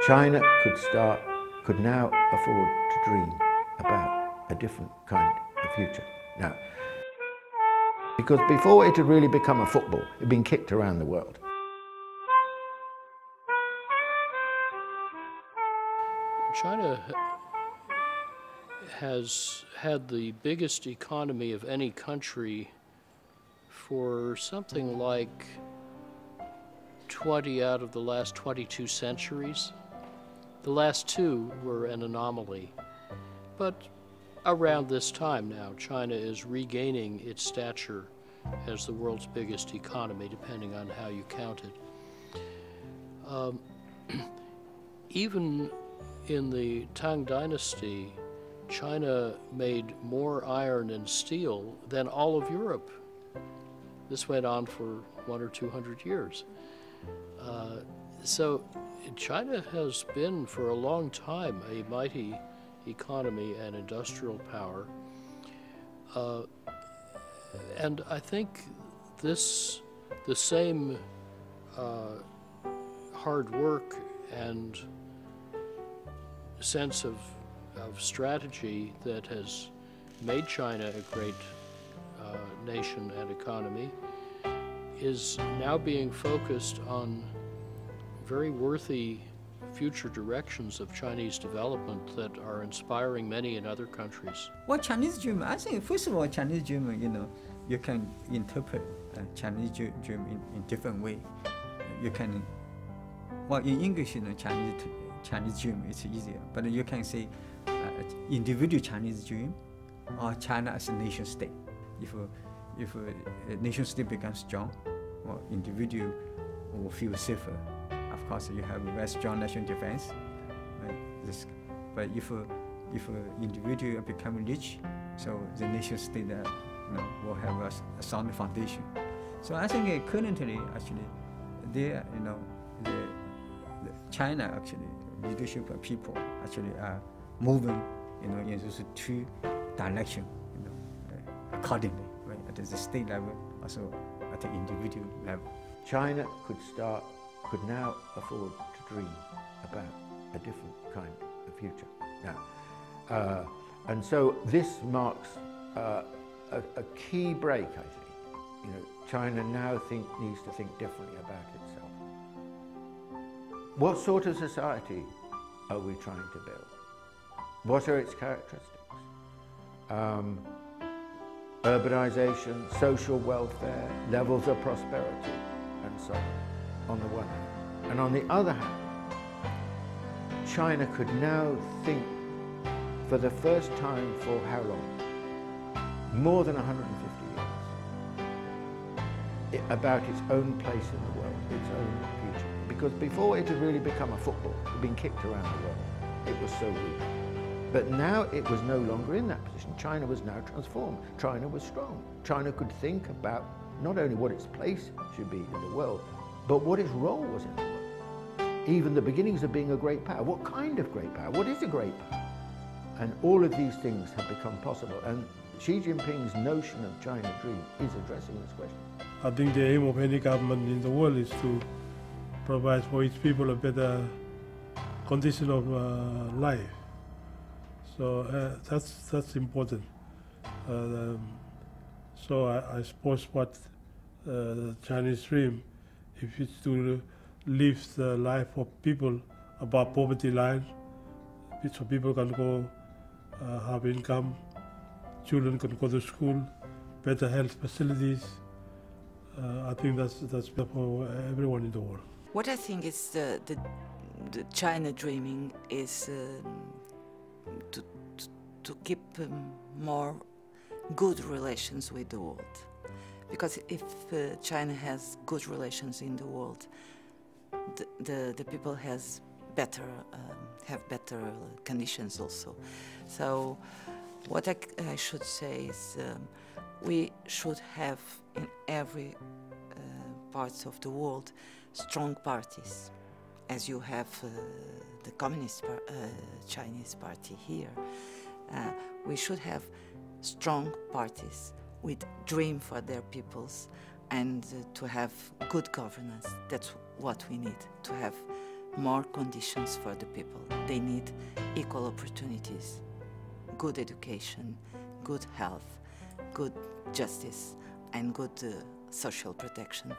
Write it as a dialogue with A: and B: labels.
A: China could now afford to dream about a different kind of future. Now, because before it had really become a football, it had been kicked around the world.
B: China has had the biggest economy of any country for something like 20 out of the last 22 centuries. The last two were an anomaly. But around this time now, China is regaining its stature as the world's biggest economy, depending on how you count it. Even in the Tang Dynasty, China made more iron and steel than all of Europe. This went on for 100 or 200 years. So China has been for a long time a mighty economy and industrial power. And I think the same hard work and sense of strategy that has made China a great nation and economy is now being focused on very worthy future directions of Chinese development that are inspiring many in other countries.
C: Well, Chinese dream, I think, first of all, Chinese dream, you can interpret Chinese dream in different way. You can, well, in English, Chinese dream is easier, but you can say individual Chinese dream or China as a nation state. If a nation state becomes strong, well, individual will feel safer. Of course, you have a very strong national defense. But if an individual become rich, so the nation state will have a sound foundation. So I think currently, actually, the China actually leadership people actually are moving, in those two directions, accordingly, right? At the state level, also at the individual level.
A: China could now afford to dream about a different kind of future now. And so this marks a key break, I think. China now needs to think differently about itself. What sort of society are we trying to build? What are its characteristics? Urbanization, social welfare, levels of prosperity, and so on the one hand. And on the other hand, China could now think for the first time for how long? More than 150 years. About its own place in the world, its own future. Because before it had really become a football, it had been kicked around the world. It was so weak. But now it was no longer in that position. China was now transformed. China was strong. China could think about not only what its place should be in the world, but what its role was in the world. Even the beginnings of being a great power. What kind of great power? What is a great power? And all of these things have become possible. And Xi Jinping's notion of China Dream is addressing this question.
D: I think the aim of any government in the world is to provide for its people a better condition of life. So that's important. So I suppose what the Chinese dream, if it's to lift the life of people above poverty line, so people can go have income, children can go to school, better health facilities. I think that's better for everyone in the world.
E: What I think is the China dreaming is to keep more good relations with the world. Because if China has good relations in the world, the people have better conditions also. So what I should say is we should have in every parts of the world strong parties, as you have the Communist Chinese Party here. We should have strong parties with dream for their peoples and to have good governance. That's what we need, to have more conditions for the people. They need equal opportunities, good education, good health, good justice, and good social protection.